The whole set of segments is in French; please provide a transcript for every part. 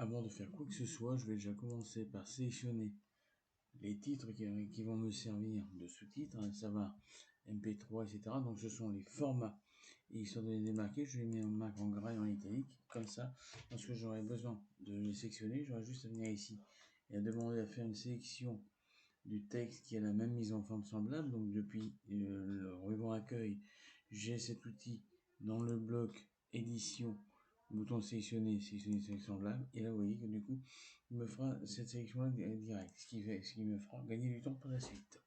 Avant de faire quoi que ce soit, je vais déjà commencer par sélectionner les titres qui vont me servir de sous-titres, à savoir MP3, etc. Donc ce sont les formats. Et histoire de les démarquer, je les mets en marque en gras et en italique, comme ça. Lorsque j'aurai besoin de les sélectionner, j'aurai juste à venir ici et à demander à faire une sélection du texte qui a la même mise en forme semblable. Donc depuis le ruban accueil, j'ai cet outil dans le bloc édition, bouton sélectionner semblable, et là vous voyez que du coup il me fera cette sélection là direct, ce qui me fera gagner du temps pour la suite.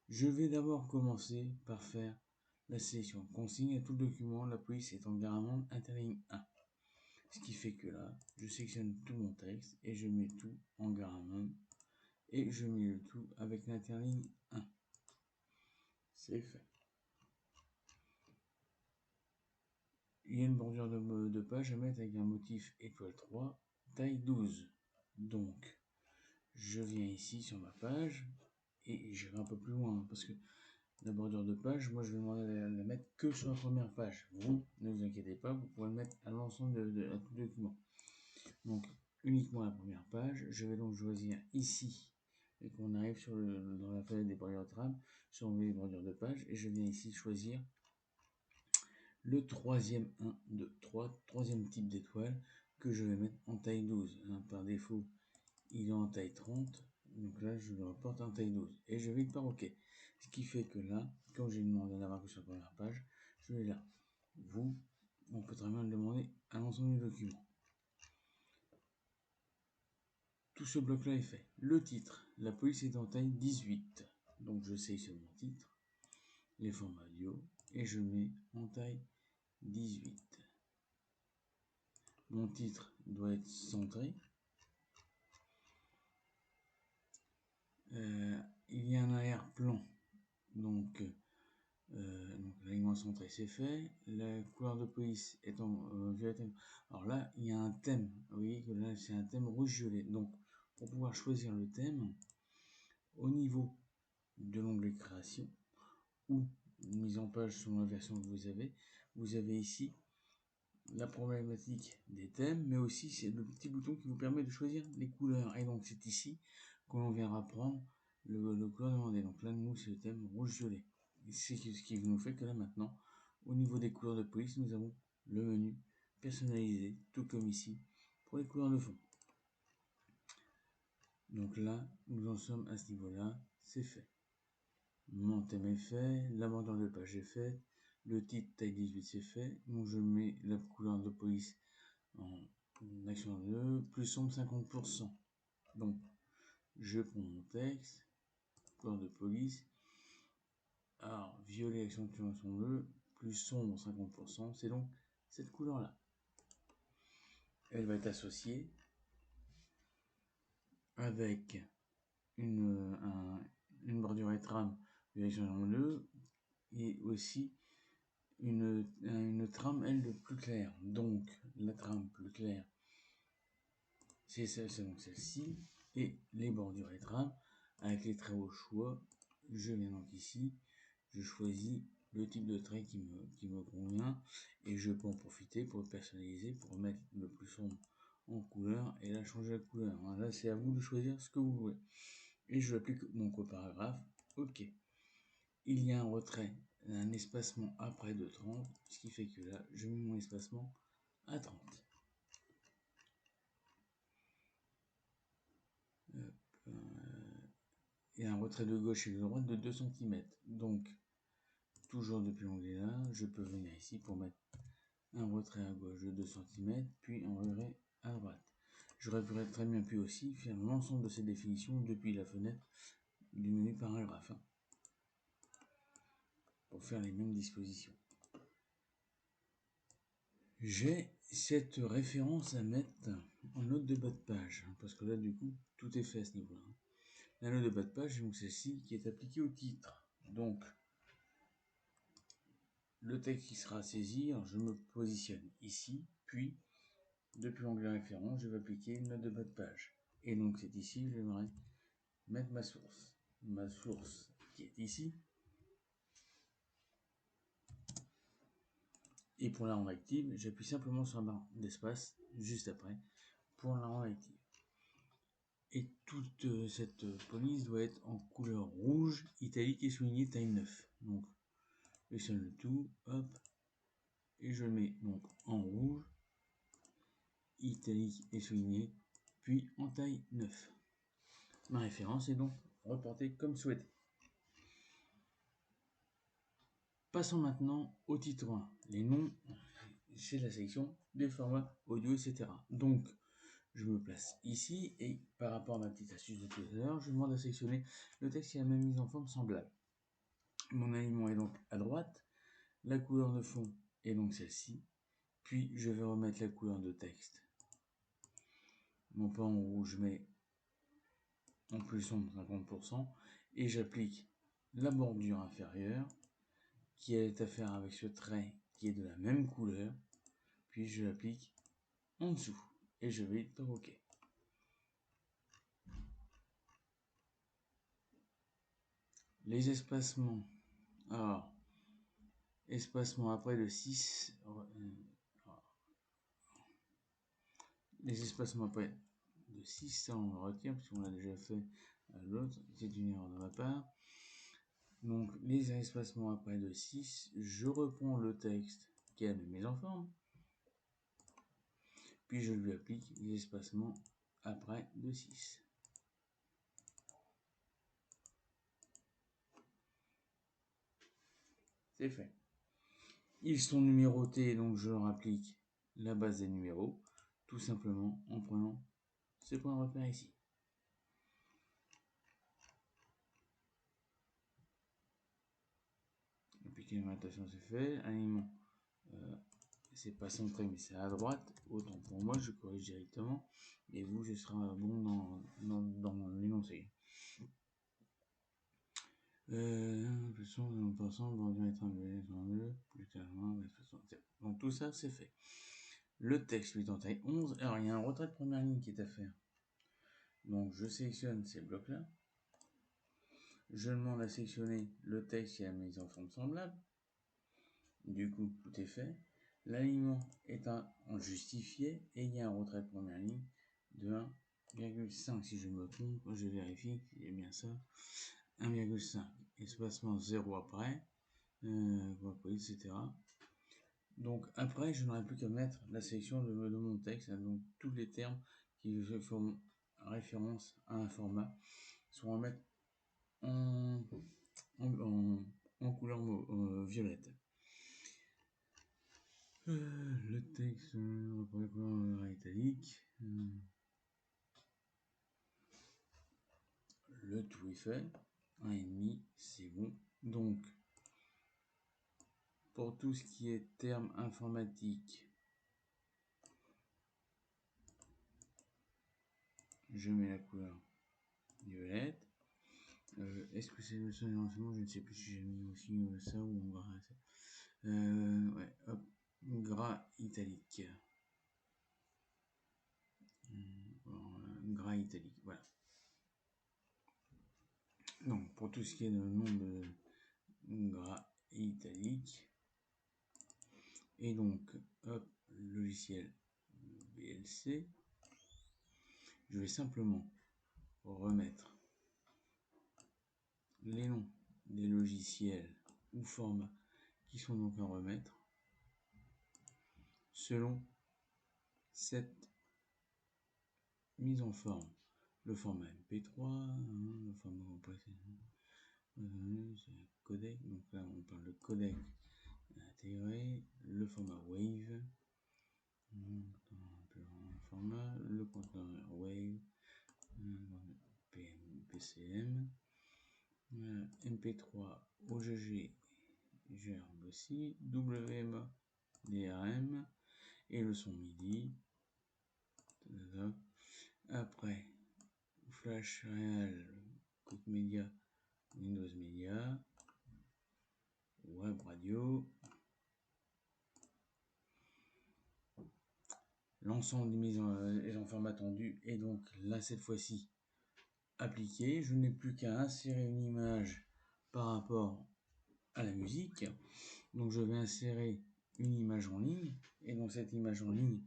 Je vais d'abord commencer par faire la sélection consigne à tout le document, la police est en Garamond interligne 1, ce qui fait que là je sélectionne tout mon texte et je mets tout en Garamond et je mets le tout avec l'interligne 1. C'est fait. Il y a une bordure de page à mettre avec un motif étoile 3, taille 12. Donc, je viens ici sur ma page et j'irai un peu plus loin parce que la bordure de page, moi je vais demander de la mettre que sur la première page. Vous, ne vous inquiétez pas, vous pouvez le mettre à l'ensemble de tout le document. Donc, uniquement la première page. Je vais donc choisir ici et qu'on arrive dans la fenêtre des bordures de trame, sur les bordures de page, et je viens ici choisir le troisième troisième type d'étoile que je vais mettre en taille 12. Par défaut, il est en taille 30, donc là je le reporte en taille 12 et je vais par OK. Ce qui fait que là, comme j'ai demandé d'avoir que sur la première page, je vais là. Vous, on peut très bien le demander à l'ensemble du document. Tout ce bloc-là est fait. Le titre, la police est en taille 18. Donc je sélectionne mon titre, les formats audio, et je mets en taille 18. Mon titre doit être centré. Il y a un arrière-plan. Donc l'alignement centré c'est fait. La couleur de police est en violet. Alors là, il y a un thème. Vous voyez que là, c'est un thème rouge-violet. Donc, pour pouvoir choisir le thème, au niveau de l'onglet création ou mise en page selon la version que vous avez ici la problématique des thèmes, mais aussi c'est le petit bouton qui vous permet de choisir les couleurs. Et donc c'est ici que l'on viendra prendre le couleur demandé. Donc là, nous, c'est le thème rouge-violet. C'est ce qui nous fait que là maintenant, au niveau des couleurs de police, nous avons le menu personnalisé, tout comme ici, pour les couleurs de fond. Donc là, nous en sommes à ce niveau-là, c'est fait. Mon thème est fait, l'abandon de page est fait, le titre taille 18 c'est fait, donc je mets la couleur de police en action 2, plus sombre 50%. Donc, je prends mon texte, couleur de police, alors violet accentuation 2, plus sombre 50%, c'est donc cette couleur-là. Elle va être associée avec une bordure et trame violet accentuation 2 et aussi une trame, elle, de plus claire. Donc, la trame plus claire, c'est donc celle-ci. Et les bordures et trames, avec les traits au choix, je viens donc ici, je choisis le type de trait qui me convient, et je peux en profiter pour le personnaliser, pour mettre le plus sombre en couleur, et là, changer la couleur. Là, c'est à vous de choisir ce que vous voulez. Et je l'applique donc au paragraphe. OK. Il y a un retrait, un espacement après de 30, ce qui fait que là, je mets mon espacement à 30. Et un retrait de gauche et de droite de 2 cm. Donc, toujours depuis l'onglet là, je peux venir ici pour mettre un retrait à gauche de 2 cm, puis un retrait à droite. J'aurais très bien pu aussi faire l'ensemble de ces définitions depuis la fenêtre du menu paragraphe, pour faire les mêmes dispositions. J'ai cette référence à mettre en note de bas de page, parce que là, du coup, tout est fait à ce niveau-là. La note de bas de page, donc celle-ci qui est appliquée au titre. Donc, le texte qui sera à saisir, je me positionne ici, puis, depuis l'onglet référence, je vais appliquer une note de bas de page. Et donc, c'est ici, j'aimerais mettre ma source. Ma source qui est ici. Et pour la rendre active, j'appuie simplement sur la barre d'espace, juste après, pour la rendre active. Et toute cette police doit être en couleur rouge, italique et soulignée taille 9. Donc, je sélectionne le tout, hop, et je le mets donc en rouge, italique et souligné, puis en taille 9. Ma référence est donc reportée comme souhaité. Passons maintenant au titre 1. Les noms, c'est la sélection des formats audio, etc. Donc, je me place ici et par rapport à ma petite astuce de tout à l'heure, je demande à sélectionner le texte qui a la même mise en forme semblable. Mon aliment est donc à droite, la couleur de fond est donc celle-ci, puis je vais remettre la couleur de texte, non pas en rouge mais en plus sombre 50%, et j'applique la bordure inférieure qui est à faire avec ce trait qui est de la même couleur, puis je l'applique en dessous et je vais dire OK. Les espacements, alors espacement après de 6, les espacements après de 6, ça on le retient puisqu'on l'a déjà fait à l'autre, c'est une erreur de ma part. Donc les espacements après de 6, je reprends le texte qui a de mise en forme, puis je lui applique les espacements après de 6. C'est fait. Ils sont numérotés, donc je leur applique la base des numéros, tout simplement en prenant ce point de repère ici. Appliquer la notation, c'est fait. Aliment, c'est pas centré, mais c'est à droite. Autant pour moi, je corrige directement. Et vous, ce sera bon dans l'énoncé. Donc tout ça, c'est fait. Le texte est en taille 11. Alors, il y a un retrait de première ligne qui est à faire. Donc, je sélectionne ces blocs-là. Je demande à sélectionner le texte qui a la mise en forme semblable. Du coup, tout est fait. L'aliment est en justifié et il y a un retrait de première ligne de 1,5. Si je me trompe, je vérifie si c'est bien ça. 1,5. Espacement 0 après, etc. Donc après, je n'aurai plus qu'à mettre la sélection de mon texte, donc tous les termes qui font référence à un format seront à mettre en couleur violette. Le texte couleur italique. Le tout est fait. 1,5, c'est bon. Donc, pour tout ce qui est termes informatiques, je mets la couleur violette. Est-ce que c'est le seul lancement? Je ne sais plus si j'ai mis aussi ça ou en gras. Ouais, hop, gras italique. Gras italique, voilà. Donc, pour tout ce qui est le nom de gras italique, et donc, hop, logiciel VLC, je vais simplement remettre les noms des logiciels ou formats qui sont donc à remettre selon cette mise en forme. Le format MP3, le format c'est codec, donc là on parle de codec intégré, le format Wave, le conteneur Wave, PCM, MP3 OGG gerbe aussi, WMA DRM et le son MIDI. Après Flash Real, Cook Media, Windows Media, Web Radio. L'ensemble des mises en format tendu est donc là cette fois-ci appliqué. Je n'ai plus qu'à insérer une image par rapport à la musique. Donc je vais insérer une image en ligne et donc cette image en ligne,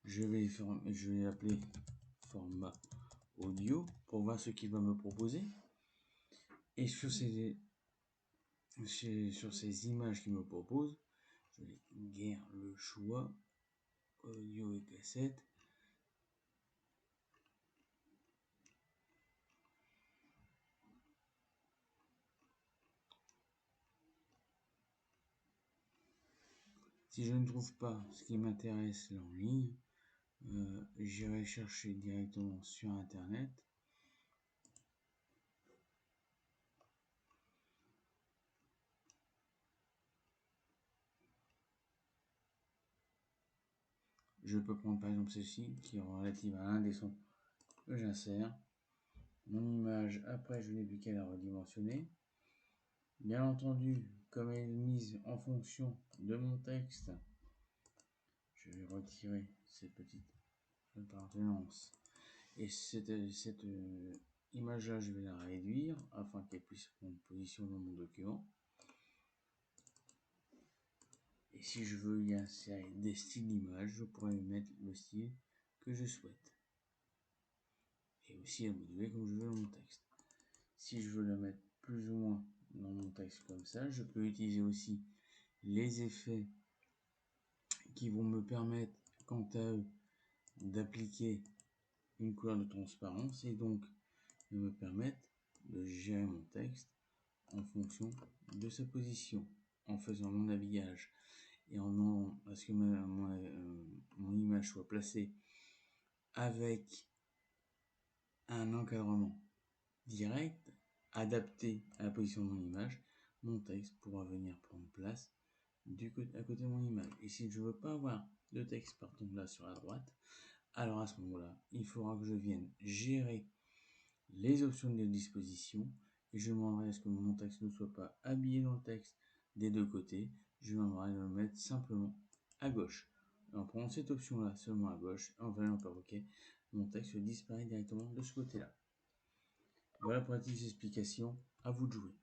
je vais l'appeler format audio pour voir ce qu'il va me proposer. Et sur ces images qu'il me propose, je vais guère le choix audio et cassette. Si je ne trouve pas ce qui m'intéresse là en ligne, j'irai chercher directement sur internet. Je peux prendre par exemple ceci qui est relative à un des sons que j'insère. Mon image, après je n'ai plus qu'à la redimensionner. Bien entendu, comme elle est mise en fonction de mon texte, je vais retirer ces petites appartenances. Et cette image-là, je vais la réduire afin qu'elle puisse prendre position dans mon document. Et si je veux y insérer des styles d'images, je pourrais mettre le style que je souhaite. Et aussi la moduler comme je veux dans mon texte. Si je veux la mettre plus ou moins dans mon texte comme ça, je peux utiliser aussi les effets qui vont me permettre, quant à eux, d'appliquer une couleur de transparence et donc de me permettre de gérer mon texte en fonction de sa position, en faisant mon habillage et en demandant à ce que mon image soit placée avec un encadrement direct, adapté à la position de mon image. Mon texte pourra venir prendre place à côté de mon image. Et si je ne veux pas avoir de texte partant là sur la droite, alors à ce moment-là, il faudra que je vienne gérer les options de disposition et je demanderai à ce que mon texte ne soit pas habillé dans le texte des deux côtés. Je demanderai de le mettre simplement à gauche. Et en prenant cette option-là seulement à gauche, en venant par OK, mon texte disparaît directement de ce côté-là. Voilà pour la petite explication. À vous de jouer.